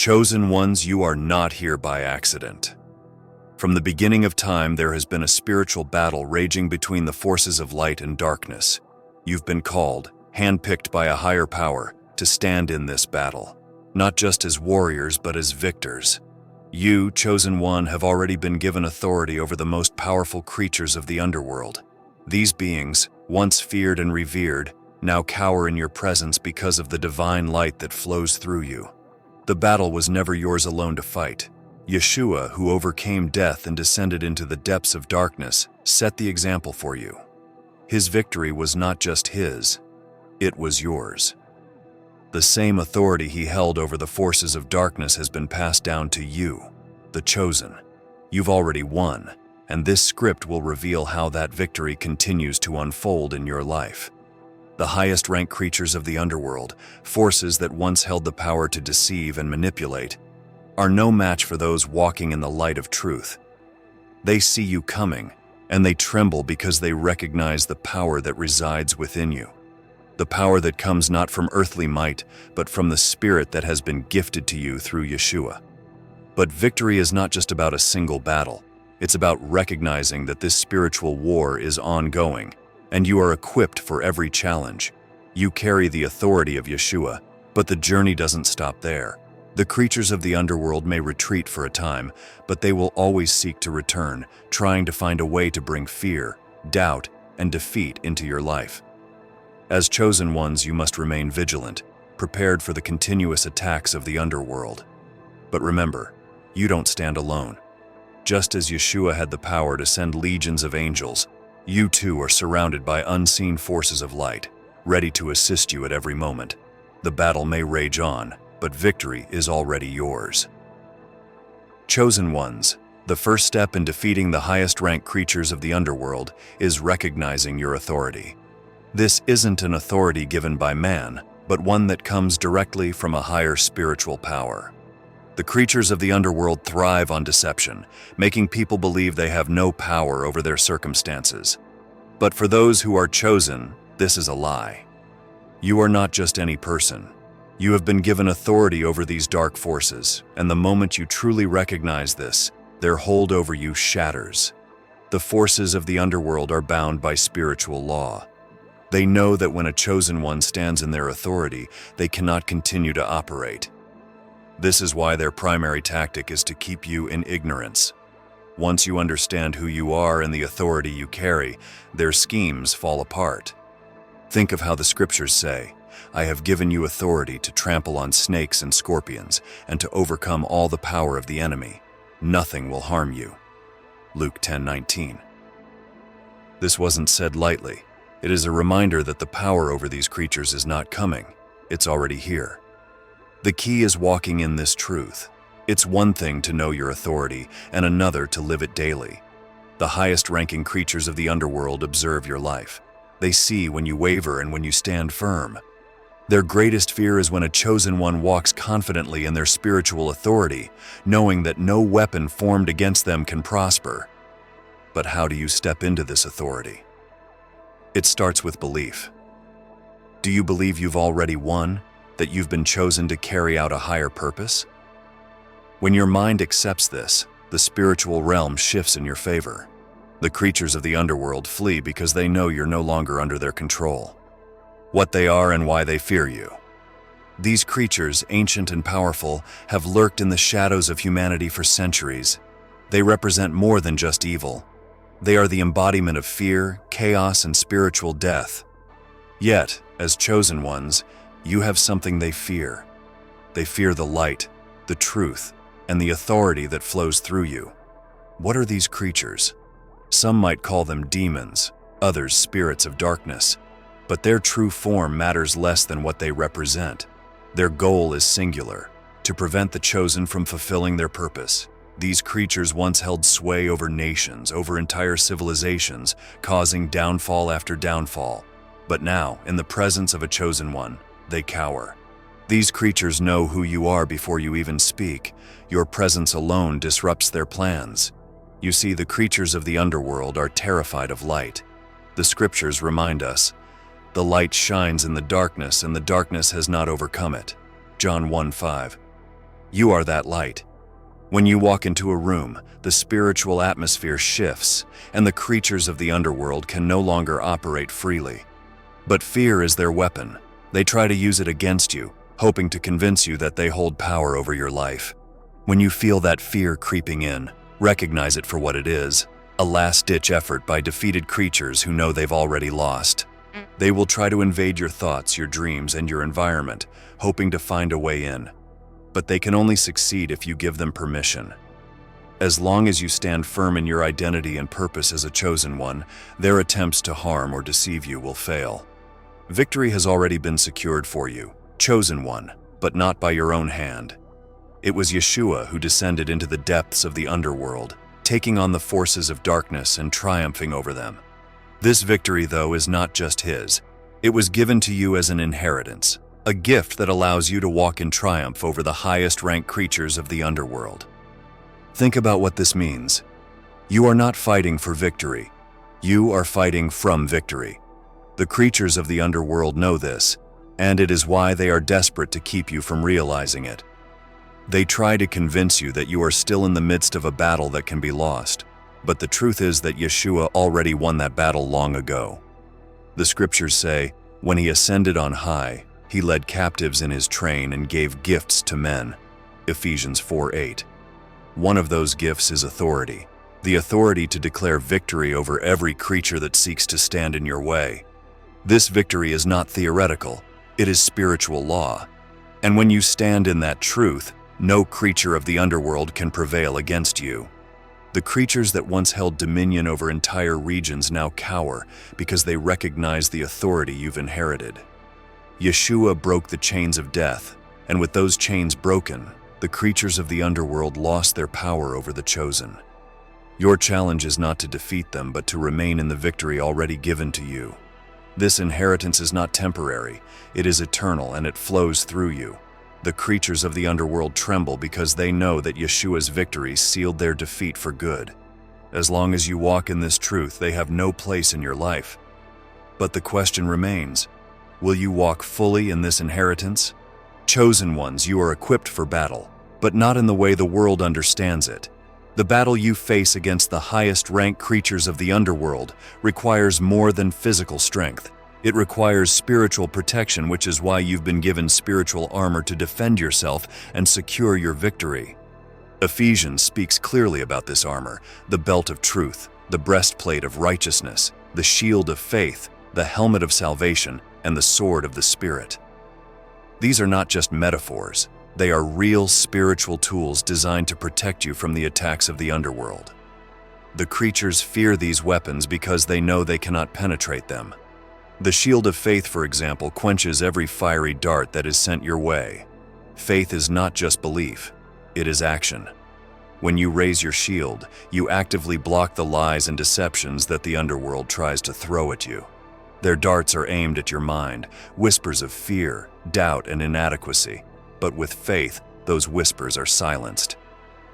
Chosen ones, you are not here by accident. From the beginning of time, there has been a spiritual battle raging between the forces of light and darkness. You've been called, handpicked by a higher power, to stand in this battle, not just as warriors, but as victors. You, Chosen One, have already been given authority over the most powerful creatures of the Underworld. These beings, once feared and revered, now cower in your presence because of the divine light that flows through you. The battle was never yours alone to fight. Yeshua, who overcame death and descended into the depths of darkness, set the example for you. His victory was not just his, it was yours. The same authority he held over the forces of darkness has been passed down to you, the Chosen. You've already won, and this script will reveal how that victory continues to unfold in your life. The highest-ranked creatures of the Underworld, forces that once held the power to deceive and manipulate, are no match for those walking in the light of truth. They see you coming, and they tremble because they recognize the power that resides within you. The power that comes not from earthly might, but from the Spirit that has been gifted to you through Yeshua. But victory is not just about a single battle. It's about recognizing that this spiritual war is ongoing, and you are equipped for every challenge. You carry the authority of Yeshua, but the journey doesn't stop there. The creatures of the Underworld may retreat for a time, but they will always seek to return, trying to find a way to bring fear, doubt, and defeat into your life. As Chosen Ones, you must remain vigilant, prepared for the continuous attacks of the Underworld. But remember, you don't stand alone. Just as Yeshua had the power to send legions of angels, you too are surrounded by unseen forces of light, ready to assist you at every moment. The battle may rage on, but victory is already yours. Chosen Ones, the first step in defeating the highest-ranked creatures of the Underworld is recognizing your authority. This isn't an authority given by man, but one that comes directly from a higher spiritual power. The creatures of the Underworld thrive on deception, making people believe they have no power over their circumstances. But for those who are chosen, this is a lie. You are not just any person. You have been given authority over these dark forces, and the moment you truly recognize this, their hold over you shatters. The forces of the Underworld are bound by spiritual law. They know that when a Chosen One stands in their authority, they cannot continue to operate. This is why their primary tactic is to keep you in ignorance. Once you understand who you are and the authority you carry, their schemes fall apart. Think of how the scriptures say, "I have given you authority to trample on snakes and scorpions and to overcome all the power of the enemy. Nothing will harm you." Luke 10:19. This wasn't said lightly. It is a reminder that the power over these creatures is not coming, it's already here. The key is walking in this truth. It's one thing to know your authority, and another to live it daily. The highest-ranking creatures of the Underworld observe your life. They see when you waver and when you stand firm. Their greatest fear is when a Chosen One walks confidently in their spiritual authority, knowing that no weapon formed against them can prosper. But how do you step into this authority? It starts with belief. Do you believe you've already won, that you've been chosen to carry out a higher purpose? When your mind accepts this, the spiritual realm shifts in your favor. The creatures of the Underworld flee because they know you're no longer under their control. What they are and why they fear you. These creatures, ancient and powerful, have lurked in the shadows of humanity for centuries. They represent more than just evil. They are the embodiment of fear, chaos, and spiritual death. Yet, as Chosen Ones, you have something they fear. They fear the light, the truth, and the authority that flows through you. What are these creatures? Some might call them demons, others spirits of darkness. But their true form matters less than what they represent. Their goal is singular, to prevent the chosen from fulfilling their purpose. These creatures once held sway over nations, over entire civilizations, causing downfall after downfall. But now, in the presence of a Chosen One, they cower. These creatures know who you are before you even speak. Your presence alone disrupts their plans. You see, the creatures of the Underworld are terrified of light. The scriptures remind us, "The light shines in the darkness, and the darkness has not overcome it." John 1:5. You are that light. When you walk into a room, the spiritual atmosphere shifts, and the creatures of the underworld can no longer operate freely. But fear is their weapon. They try to use it against you, hoping to convince you that they hold power over your life. When you feel that fear creeping in, recognize it for what it is, a last-ditch effort by defeated creatures who know they've already lost. They will try to invade your thoughts, your dreams, and your environment, hoping to find a way in. But they can only succeed if you give them permission. As long as you stand firm in your identity and purpose as a chosen one, their attempts to harm or deceive you will fail. Victory has already been secured for you, chosen one, but not by your own hand. It was Yeshua who descended into the depths of the underworld, taking on the forces of darkness and triumphing over them. This victory, though, is not just his. It was given to you as an inheritance, a gift that allows you to walk in triumph over the highest-ranked creatures of the underworld. Think about what this means. You are not fighting for victory. You are fighting from victory. The creatures of the underworld know this, and it is why they are desperate to keep you from realizing it. They try to convince you that you are still in the midst of a battle that can be lost, but the truth is that Yeshua already won that battle long ago. The scriptures say, when he ascended on high, he led captives in his train and gave gifts to men. Ephesians 4:8. One of those gifts is authority, the authority to declare victory over every creature that seeks to stand in your way. This victory is not theoretical, it is spiritual law. And when you stand in that truth, no creature of the underworld can prevail against you. The creatures that once held dominion over entire regions now cower because they recognize the authority you've inherited. Yeshua broke the chains of death, and with those chains broken, the creatures of the underworld lost their power over the chosen. Your challenge is not to defeat them, but to remain in the victory already given to you. This inheritance is not temporary, it is eternal, and it flows through you. The creatures of the underworld tremble because they know that Yeshua's victory sealed their defeat for good. As long as you walk in this truth, they have no place in your life. But the question remains, will you walk fully in this inheritance? Chosen ones, you are equipped for battle, but not in the way the world understands it. The battle you face against the highest-ranked creatures of the underworld requires more than physical strength. It requires spiritual protection, which is why you've been given spiritual armor to defend yourself and secure your victory. Ephesians speaks clearly about this armor: the belt of truth, the breastplate of righteousness, the shield of faith, the helmet of salvation, and the sword of the Spirit. These are not just metaphors. They are real spiritual tools designed to protect you from the attacks of the underworld. The creatures fear these weapons because they know they cannot penetrate them. The shield of faith, for example, quenches every fiery dart that is sent your way. Faith is not just belief, it is action. When you raise your shield, you actively block the lies and deceptions that the underworld tries to throw at you. Their darts are aimed at your mind, whispers of fear, doubt, and inadequacy. But with faith, those whispers are silenced.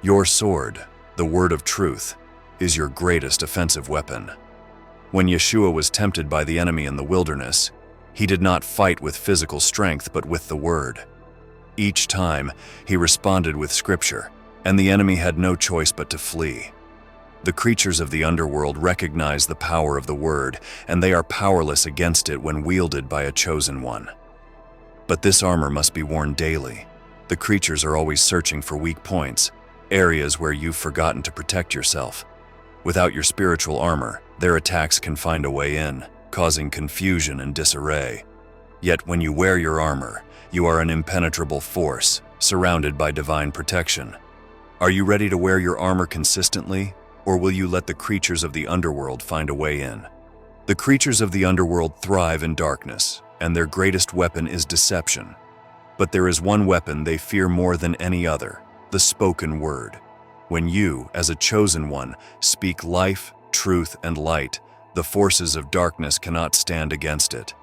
Your sword, the word of truth, is your greatest offensive weapon. When Yeshua was tempted by the enemy in the wilderness, he did not fight with physical strength, but with the word. Each time, he responded with scripture, and the enemy had no choice but to flee. The creatures of the underworld recognize the power of the word, and they are powerless against it when wielded by a chosen one. But this armor must be worn daily. The creatures are always searching for weak points, areas where you've forgotten to protect yourself. Without your spiritual armor, their attacks can find a way in, causing confusion and disarray. Yet when you wear your armor, you are an impenetrable force, surrounded by divine protection. Are you ready to wear your armor consistently, or will you let the creatures of the underworld find a way in? The creatures of the underworld thrive in darkness, and their greatest weapon is deception. But there is one weapon they fear more than any other: the spoken word. When you, as a chosen one, speak life, truth, and light, the forces of darkness cannot stand against it.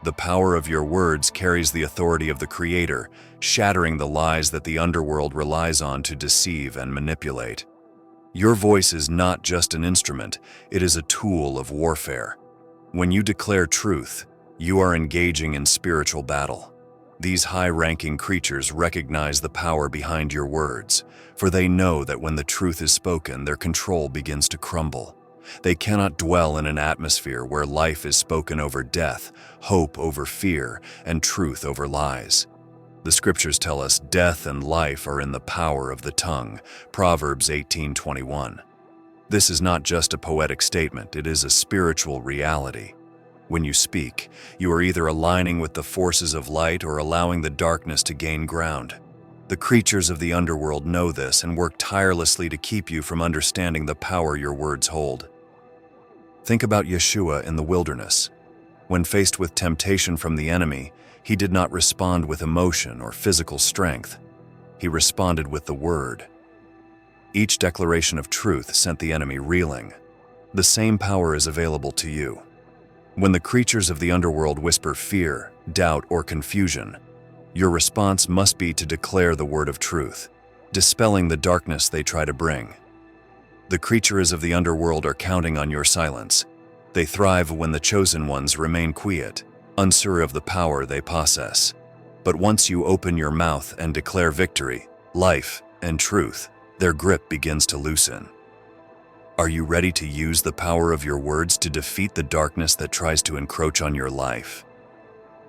The power of your words carries the authority of the Creator, shattering the lies that the underworld relies on to deceive and manipulate. Your voice is not just an instrument, it is a tool of warfare. When you declare truth, you are engaging in spiritual battle. These high-ranking creatures recognize the power behind your words, for they know that when the truth is spoken, their control begins to crumble. They cannot dwell in an atmosphere where life is spoken over death, hope over fear, and truth over lies. The scriptures tell us death and life are in the power of the tongue, Proverbs 18:21. This is not just a poetic statement, it is a spiritual reality. When you speak, you are either aligning with the forces of light or allowing the darkness to gain ground. The creatures of the underworld know this and work tirelessly to keep you from understanding the power your words hold. Think about Yeshua in the wilderness. When faced with temptation from the enemy, he did not respond with emotion or physical strength. He responded with the word. Each declaration of truth sent the enemy reeling. The same power is available to you. When the creatures of the underworld whisper fear, doubt, or confusion, your response must be to declare the word of truth, dispelling the darkness they try to bring. The creatures of the underworld are counting on your silence. They thrive when the chosen ones remain quiet, unsure of the power they possess. But once you open your mouth and declare victory, life, and truth, their grip begins to loosen. Are you ready to use the power of your words to defeat the darkness that tries to encroach on your life?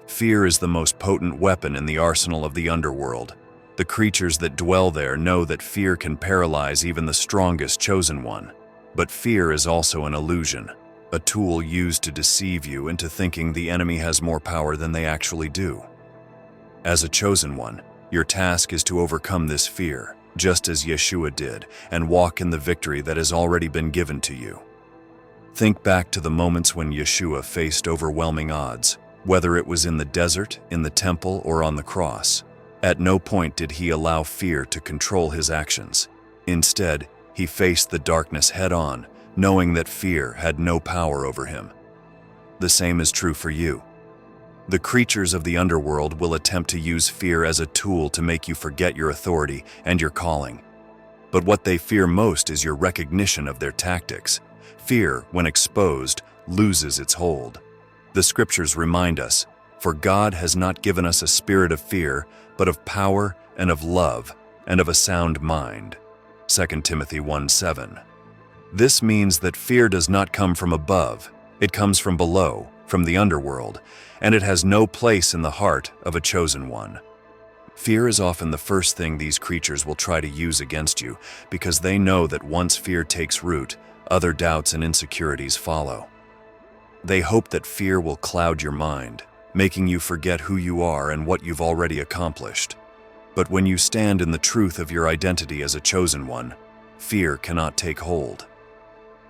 Fear is the most potent weapon in the arsenal of the underworld. The creatures that dwell there know that fear can paralyze even the strongest chosen one. But fear is also an illusion, a tool used to deceive you into thinking the enemy has more power than they actually do. As a chosen one, your task is to overcome this fear, just as Yeshua did, and walk in the victory that has already been given to you. Think back to the moments when Yeshua faced overwhelming odds, whether it was in the desert, in the temple, or on the cross. At no point did he allow fear to control his actions. Instead, he faced the darkness head-on, knowing that fear had no power over him. The same is true for you. The creatures of the underworld will attempt to use fear as a tool to make you forget your authority and your calling. But what they fear most is your recognition of their tactics. Fear, when exposed, loses its hold. The scriptures remind us, "For God has not given us a spirit of fear, but of power and of love and of a sound mind." 2 Timothy 1:7. This means that fear does not come from above, it comes from below, from the underworld, and it has no place in the heart of a chosen one. Fear is often the first thing these creatures will try to use against you, because they know that once fear takes root, other doubts and insecurities follow. They hope that fear will cloud your mind, making you forget who you are and what you've already accomplished. But when you stand in the truth of your identity as a chosen one, fear cannot take hold.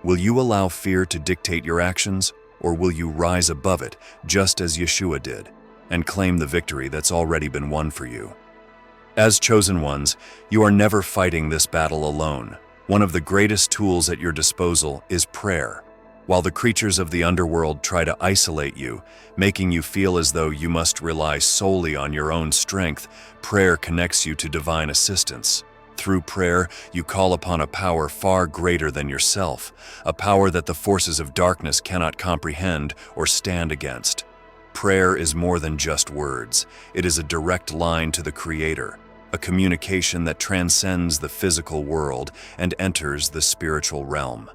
Will you allow fear to dictate your actions, or will you rise above it, just as Yeshua did, and claim the victory that's already been won for you? As chosen ones, you are never fighting this battle alone. One of the greatest tools at your disposal is prayer. While the creatures of the underworld try to isolate you, making you feel as though you must rely solely on your own strength, prayer connects you to divine assistance. Through prayer, you call upon a power far greater than yourself, a power that the forces of darkness cannot comprehend or stand against. Prayer is more than just words. It is a direct line to the Creator, a communication that transcends the physical world and enters the spiritual realm.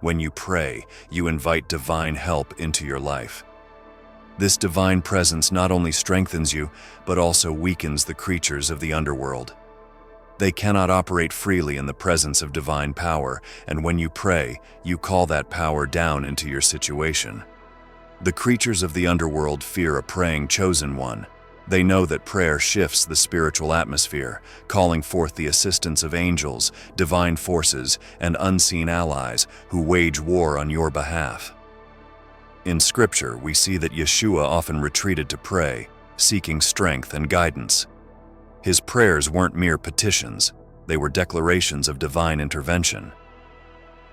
When you pray, you invite divine help into your life. This divine presence not only strengthens you, but also weakens the creatures of the underworld. They cannot operate freely in the presence of divine power, and when you pray, you call that power down into your situation. The creatures of the underworld fear a praying chosen one. They know that prayer shifts the spiritual atmosphere, calling forth the assistance of angels, divine forces, and unseen allies who wage war on your behalf. In Scripture, we see that Yeshua often retreated to pray, seeking strength and guidance. His prayers weren't mere petitions, they were declarations of divine intervention.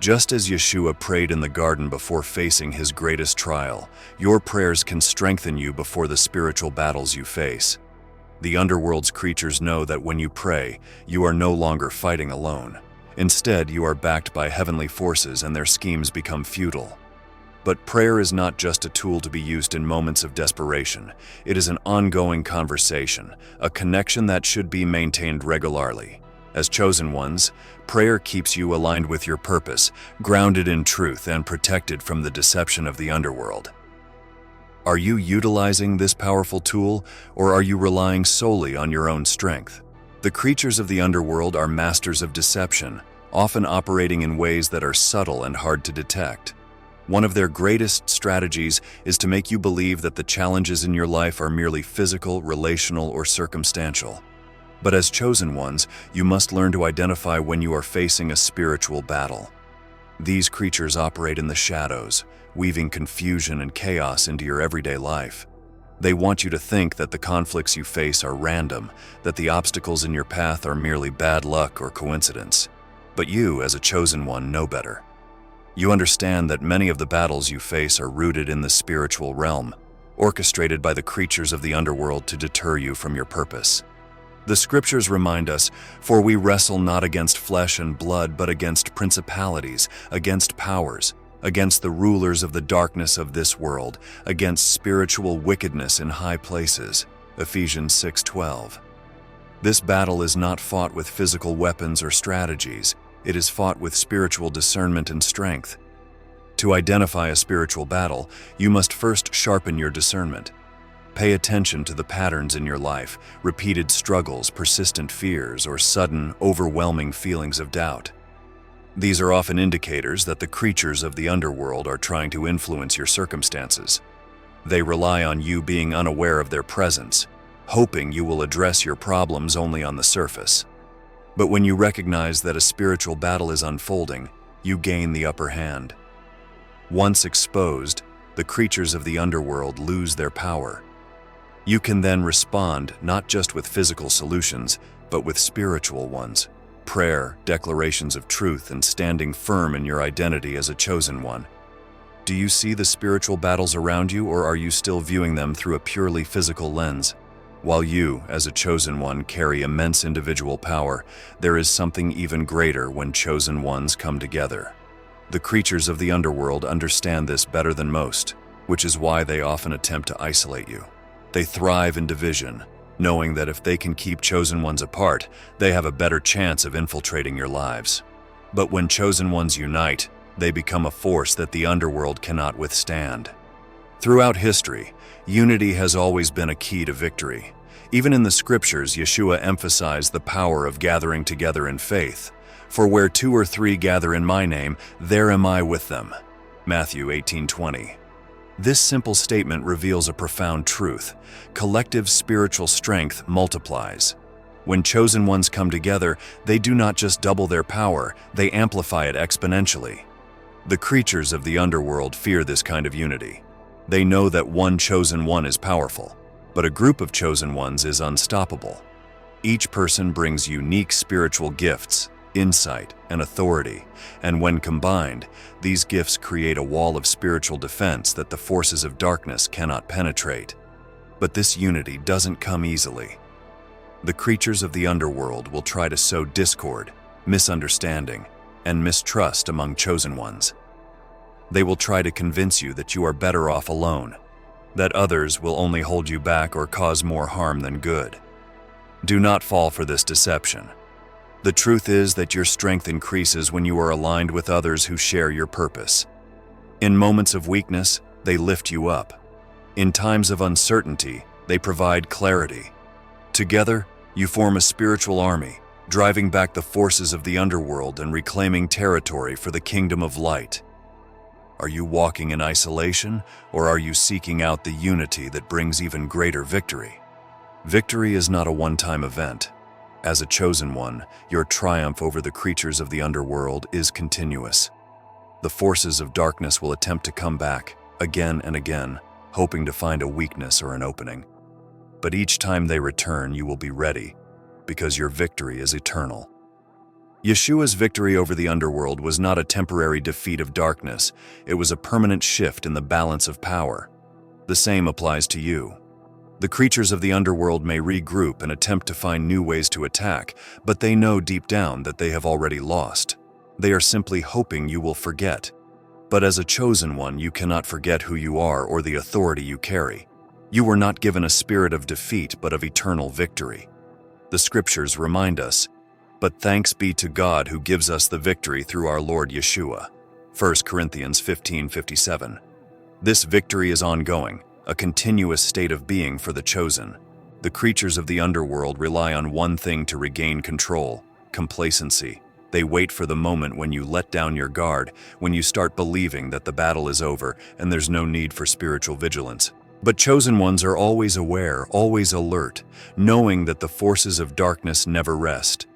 Just as Yeshua prayed in the garden before facing his greatest trial, your prayers can strengthen you before the spiritual battles you face. The underworld's creatures know that when you pray, you are no longer fighting alone. Instead, you are backed by heavenly forces and their schemes become futile. But prayer is not just a tool to be used in moments of desperation. It is an ongoing conversation, a connection that should be maintained regularly. As chosen ones, prayer keeps you aligned with your purpose, grounded in truth and protected from the deception of the underworld. Are you utilizing this powerful tool, or are you relying solely on your own strength? The creatures of the underworld are masters of deception, often operating in ways that are subtle and hard to detect. One of their greatest strategies is to make you believe that the challenges in your life are merely physical, relational, or circumstantial. But as chosen ones, you must learn to identify when you are facing a spiritual battle. These creatures operate in the shadows, weaving confusion and chaos into your everyday life. They want you to think that the conflicts you face are random, that the obstacles in your path are merely bad luck or coincidence. But you, as a chosen one, know better. You understand that many of the battles you face are rooted in the spiritual realm, orchestrated by the creatures of the underworld to deter you from your purpose. The scriptures remind us, "For we wrestle not against flesh and blood, but against principalities, against powers, against the rulers of the darkness of this world, against spiritual wickedness in high places." Ephesians 6:12. This battle is not fought with physical weapons or strategies. It is fought with spiritual discernment and strength. To identify a spiritual battle, you must first sharpen your discernment. Pay attention to the patterns in your life, repeated struggles, persistent fears, or sudden, overwhelming feelings of doubt. These are often indicators that the creatures of the underworld are trying to influence your circumstances. They rely on you being unaware of their presence, hoping you will address your problems only on the surface. But when you recognize that a spiritual battle is unfolding, you gain the upper hand. Once exposed, the creatures of the underworld lose their power. You can then respond not just with physical solutions, but with spiritual ones: prayer, declarations of truth, and standing firm in your identity as a chosen one. Do you see the spiritual battles around you, or are you still viewing them through a purely physical lens? While you, as a chosen one, carry immense individual power, there is something even greater when chosen ones come together. The creatures of the underworld understand this better than most, which is why they often attempt to isolate you. They thrive in division, knowing that if they can keep chosen ones apart, they have a better chance of infiltrating your lives. But when chosen ones unite, they become a force that the underworld cannot withstand. Throughout history, unity has always been a key to victory. Even in the scriptures, Yeshua emphasized the power of gathering together in faith. "For where 2 or 3 gather in my name, there am I with them." Matthew 18:20. This simple statement reveals a profound truth. Collective spiritual strength multiplies. When chosen ones come together, they do not just double their power, they amplify it exponentially. The creatures of the underworld fear this kind of unity. They know that one chosen one is powerful, but a group of chosen ones is unstoppable. Each person brings unique spiritual gifts, insight, and authority, and when combined, these gifts create a wall of spiritual defense that the forces of darkness cannot penetrate. But this unity doesn't come easily. The creatures of the underworld will try to sow discord, misunderstanding, and mistrust among chosen ones. They will try to convince you that you are better off alone, that others will only hold you back or cause more harm than good. Do not fall for this deception. The truth is that your strength increases when you are aligned with others who share your purpose. In moments of weakness, they lift you up. In times of uncertainty, they provide clarity. Together, you form a spiritual army, driving back the forces of the underworld and reclaiming territory for the kingdom of light. Are you walking in isolation, or are you seeking out the unity that brings even greater victory? Victory is not a one-time event. As a chosen one, your triumph over the creatures of the underworld is continuous. The forces of darkness will attempt to come back, again and again, hoping to find a weakness or an opening. But each time they return, you will be ready, because your victory is eternal. Yeshua's victory over the underworld was not a temporary defeat of darkness, it was a permanent shift in the balance of power. The same applies to you. The creatures of the underworld may regroup and attempt to find new ways to attack, but they know deep down that they have already lost. They are simply hoping you will forget. But as a chosen one, you cannot forget who you are or the authority you carry. You were not given a spirit of defeat, but of eternal victory. The scriptures remind us, "But thanks be to God who gives us the victory through our Lord Yeshua." 1 Corinthians 15:57. This victory is ongoing, a continuous state of being for the chosen. The creatures of the underworld rely on one thing to regain control: complacency. They wait for the moment when you let down your guard, when you start believing that the battle is over and there's no need for spiritual vigilance. But chosen ones are always aware, always alert, knowing that the forces of darkness never rest.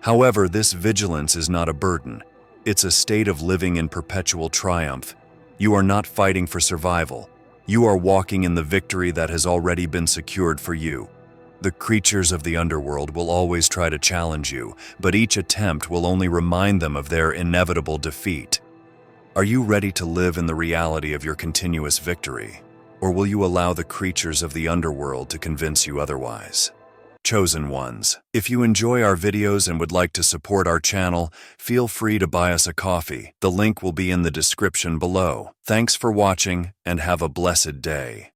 However, this vigilance is not a burden. It's a state of living in perpetual triumph. You are not fighting for survival. You are walking in the victory that has already been secured for you. The creatures of the underworld will always try to challenge you, but each attempt will only remind them of their inevitable defeat. Are you ready to live in the reality of your continuous victory? Or will you allow the creatures of the underworld to convince you otherwise? Chosen ones, if you enjoy our videos and would like to support our channel, feel free to buy us a coffee. The link will be in the description below. Thanks for watching and have a blessed day.